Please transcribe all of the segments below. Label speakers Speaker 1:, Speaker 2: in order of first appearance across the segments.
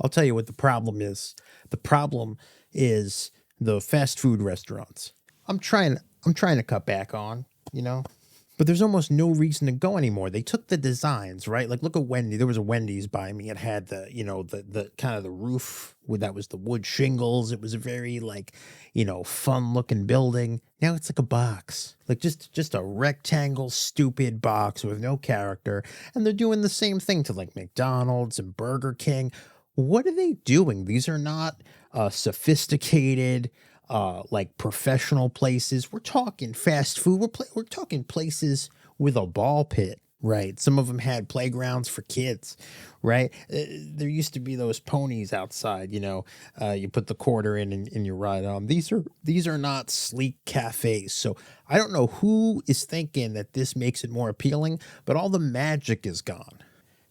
Speaker 1: I'll tell you what the problem is. The problem is the fast food restaurants. I'm trying to cut back on, but there's almost no reason to go anymore. They took the designs, right? Like look at Wendy. There was a Wendy's by me. It had the kind of the roof with that was the wood shingles. It was a very fun looking building. Now it's like a box. Like just a rectangle stupid box with no character. And they're doing the same thing to like McDonald's and Burger King. What are they doing? These are not sophisticated like professional places. We're talking fast food. We're talking places with a ball pit, right? Some of them had playgrounds for kids, right? There used to be those ponies outside, you put the quarter in and you ride on. These are not sleek cafes. So I don't know who is thinking that this makes it more appealing, but all the magic is gone.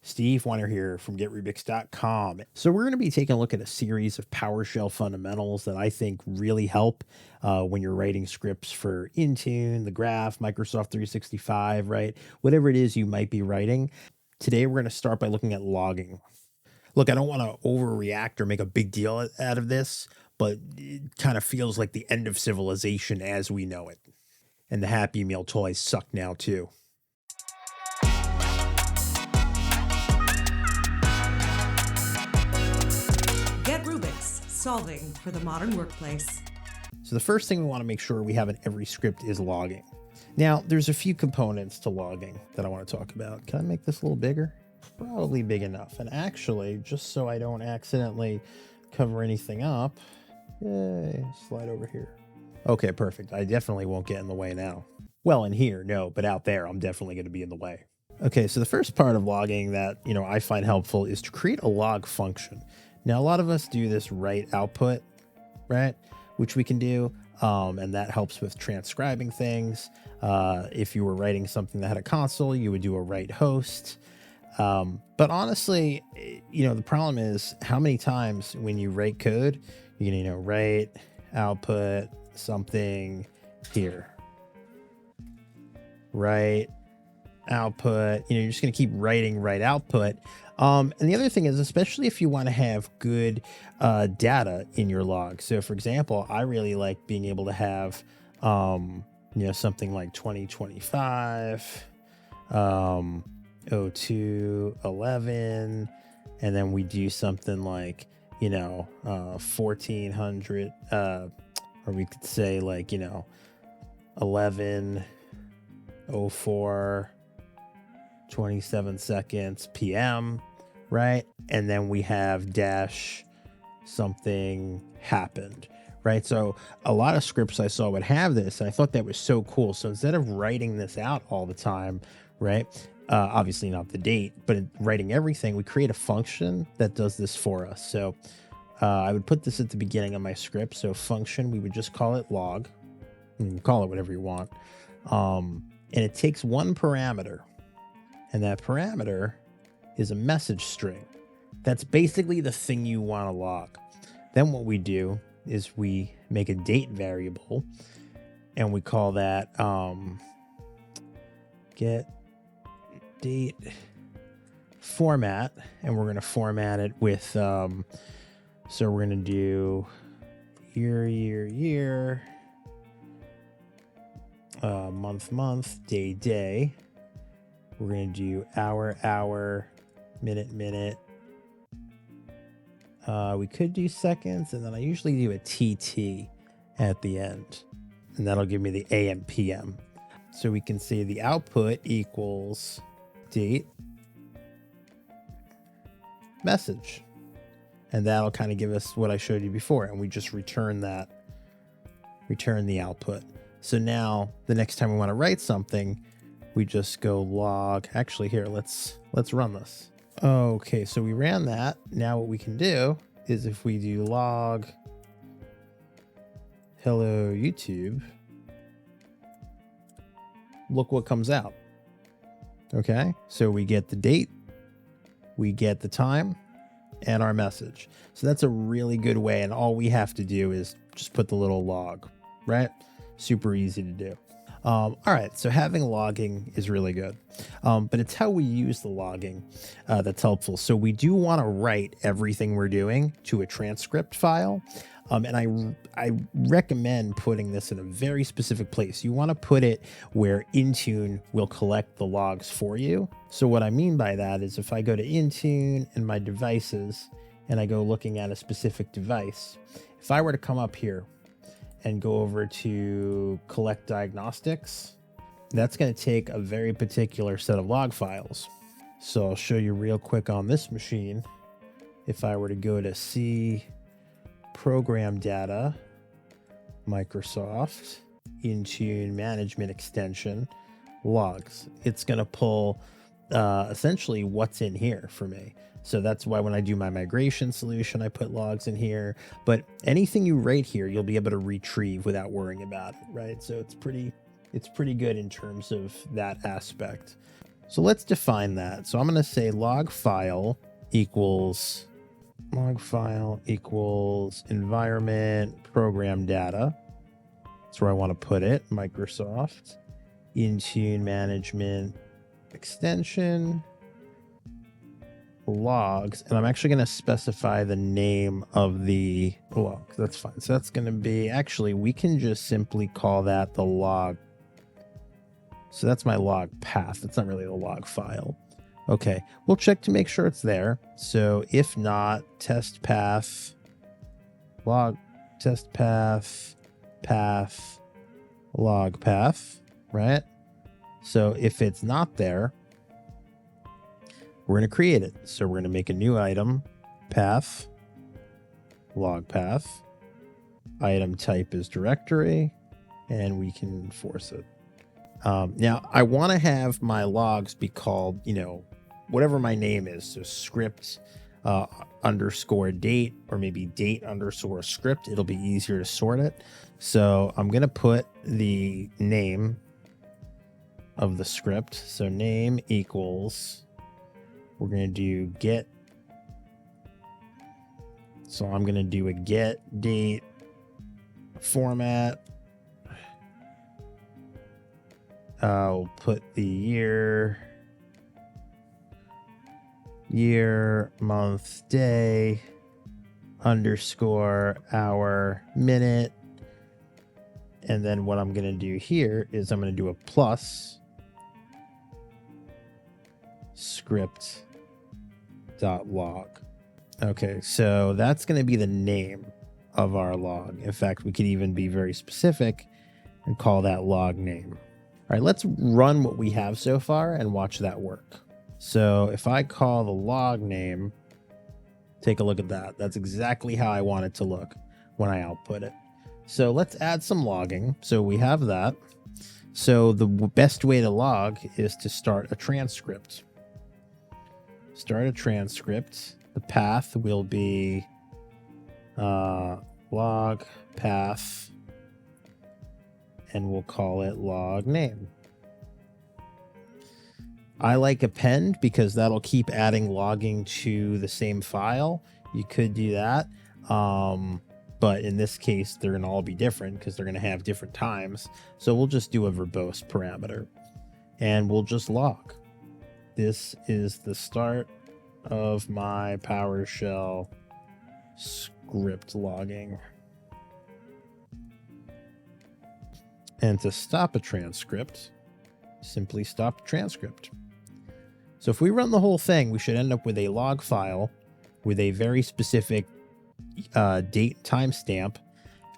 Speaker 1: Steve Weiner here from GetRubix.com. So we're going to be taking a look at a series of PowerShell fundamentals that I think really help when you're writing scripts for Intune, the Graph, Microsoft 365, right? Whatever it is you might be writing. Today we're going to start by looking at logging. Look, I don't want to overreact or make a big deal out of this, but it kind of feels like the end of civilization as we know it. And the Happy Meal toys suck now too.
Speaker 2: Solving for the modern workplace.
Speaker 1: So the first thing we want to make sure we have in every script is logging. Now, there's a few components to logging that I want to talk about. Can I make this a little bigger? Probably big enough. And actually, just so I don't accidentally cover anything up, slide over here. Okay, perfect. I definitely won't get in the way now. Well, in here, no, but out there, I'm definitely going to be in the way. Okay, so the first part of logging that, I find helpful is to create a log function. Now, a lot of us do this write output, right? Which we can do, and that helps with transcribing things. If you were writing something that had a console, you would do a write host. But honestly, the problem is how many times when you write code, you're going to, write output something here. Write output, you're just going to keep writing write output. And the other thing is, especially if you want to have good data in your log. So for example, I really like being able to have, something like 2025, 0211, and then we do something like, 1400, or we could say like, 1104, 27 seconds PM, right? And then we have dash something happened, right? So a lot of scripts I saw would have this, and I thought that was so cool. So instead of writing this out all the time, right? Obviously not the date, but writing everything, we create a function that does this for us. So I would put this at the beginning of my script. So function, we would just call it log. You can call it whatever you want. And it takes one parameter. And that parameter is a message string. That's basically the thing you want to log. Then what we do is we make a date variable, and we call that get date format, and we're going to format it with so we're going to do year, month, day. We're going to do hour, minute. We could do seconds, and then I usually do a TT at the end, and that'll give me the AM, PM. So we can see the output equals date, message, and that'll kind of give us what I showed you before, and we just return the output. So now the next time we want to write something, we just go log. Actually, here, let's run this. Okay, so we ran that. Now what we can do is if we do log hello YouTube, look what comes out. Okay, so we get the date, we get the time, and our message. So that's a really good way, and all we have to do is just put the little log, right? Super easy to do. All right, so having logging is really good, but it's how we use the logging that's helpful. So we do want to write everything we're doing to a transcript file, and I recommend putting this in a very specific place. You want to put it where Intune will collect the logs for you. So what I mean by that is if I go to Intune and my devices, and I go looking at a specific device, if I were to come up here and go over to collect diagnostics, that's going to take a very particular set of log files. So I'll show you real quick on this machine. If I were to go to C, program data, Microsoft, Intune management extension, logs, it's going to pull essentially what's in here for me. So that's why when I do my migration solution, I put logs in here. But anything you write here, you'll be able to retrieve without worrying about it, right? So it's pretty good in terms of that aspect. So let's define that. So I'm going to say log file equals environment program data. That's where I want to put it. Microsoft Intune management extension, logs, and I'm actually going to specify the name of the log. That's fine. So that's going to be, actually, we can just simply call that the log. So that's my log path. It's not really a log file. Okay, we'll check to make sure it's there. So if not, test path, log, test path, path, log path, right? So if it's not there, we're going to create it. So we're going to make a new item, path, log path, item type is directory, and we can enforce it. Now I want to have my logs be called, whatever my name is. So script underscore date, or maybe date underscore script. It'll be easier to sort it. So I'm going to put the name of the script. So name equals, we're going to do get. So I'm going to do a get date format. I'll put the year, month, day, underscore, hour, minute. And then what I'm going to do here is I'm going to do a plus script.log. Okay, so that's going to be the name of our log. In fact, we could even be very specific and call that log name. All right, let's run what we have so far and watch that work. So if I call the log name, take a look at that. That's exactly how I want it to look when I output it. So let's add some logging. So we have that. So the best way to log is to start a transcript. Start a transcript. The path will be log path, and we'll call it log name. I like append because that'll keep adding logging to the same file. You could do that. But in this case, they're going to all be different because they're going to have different times. So we'll just do a verbose parameter and we'll just log. This is the start of my PowerShell script logging. And to stop a transcript, simply stop transcript. So if we run the whole thing, we should end up with a log file with a very specific date timestamp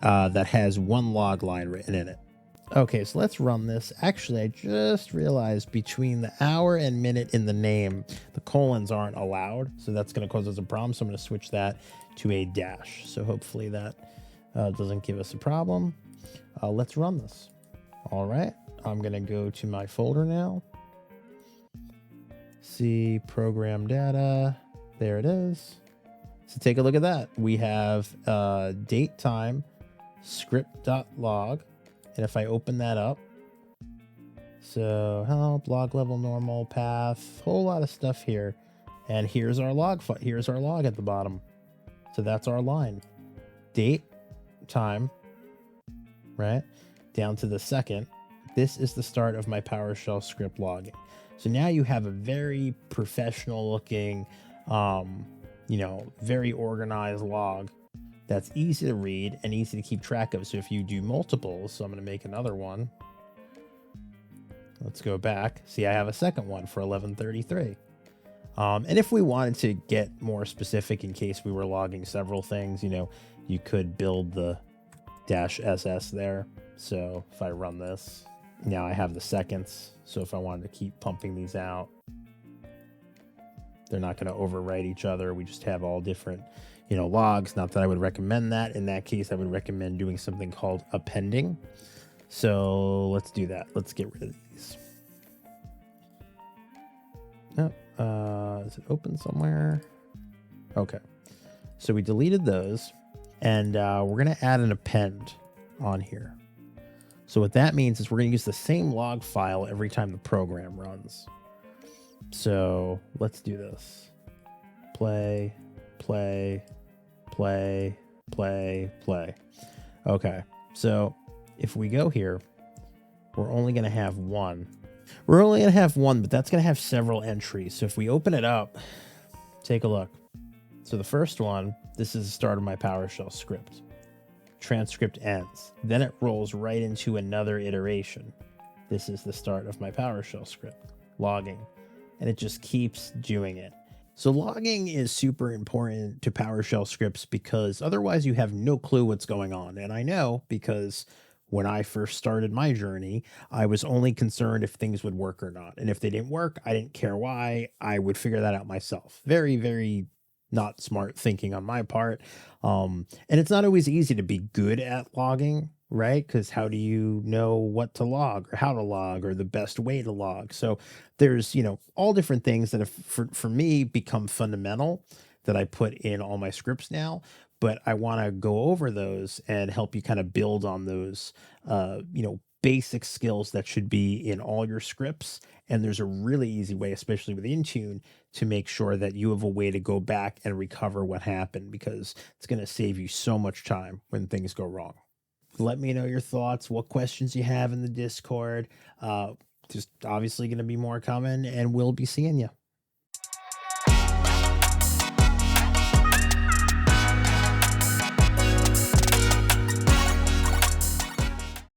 Speaker 1: that has one log line written in it. Okay, so let's run this. Actually, I just realized between the hour and minute in the name, the colons aren't allowed. So that's going to cause us a problem. So I'm going to switch that to a dash. So hopefully that doesn't give us a problem. Let's run this. All right, I'm going to go to my folder now. See program data. There it is. So take a look at that. We have date time script.log. And if I open that up, so help, log level normal, path, whole lot of stuff here. And here's our log. Here's our log at the bottom. So that's our line. Date, time, right? Down to the second, this is the start of my PowerShell script logging. So now you have a very professional looking, very organized log that's easy to read and easy to keep track of. So if you do multiples, so I'm going to make another one. Let's go back. See, I have a second one for 1133. And if we wanted to get more specific in case we were logging several things, you could build the -ss there. So if I run this, now I have the seconds. So if I wanted to keep pumping these out, they're not going to overwrite each other. We just have all different, logs. Not that I would recommend that. In that case, I would recommend doing something called appending. So let's do that. Let's get rid of these. Oh, is it open somewhere? Okay. So we deleted those, and we're going to add an append on here. So what that means is we're going to use the same log file every time the program runs. So let's do this. Play, play, play, play, play. Okay. So if we go here, we're only going to have one. We're only going to have one, but that's going to have several entries. So if we open it up, take a look. So the first one, this is the start of my PowerShell script. Transcript ends. Then it rolls right into another iteration. This is the start of my PowerShell script. Logging. And it just keeps doing it. So logging is super important to PowerShell scripts because otherwise you have no clue what's going on. And I know because when I first started my journey, I was only concerned if things would work or not. And if they didn't work, I didn't care why. I would figure that out myself. Very, very not smart thinking on my part. And it's not always easy to be good at logging, right? Because how do you know what to log or how to log or the best way to log? So there's, all different things that have, for me, become fundamental that I put in all my scripts now. But I want to go over those and help you kind of build on those, basic skills that should be in all your scripts. And there's a really easy way, especially with Intune, to make sure that you have a way to go back and recover what happened, because it's going to save you so much time when things go wrong. Let me know your thoughts, what questions you have in the Discord. Just obviously going to be more coming, and we'll be seeing you.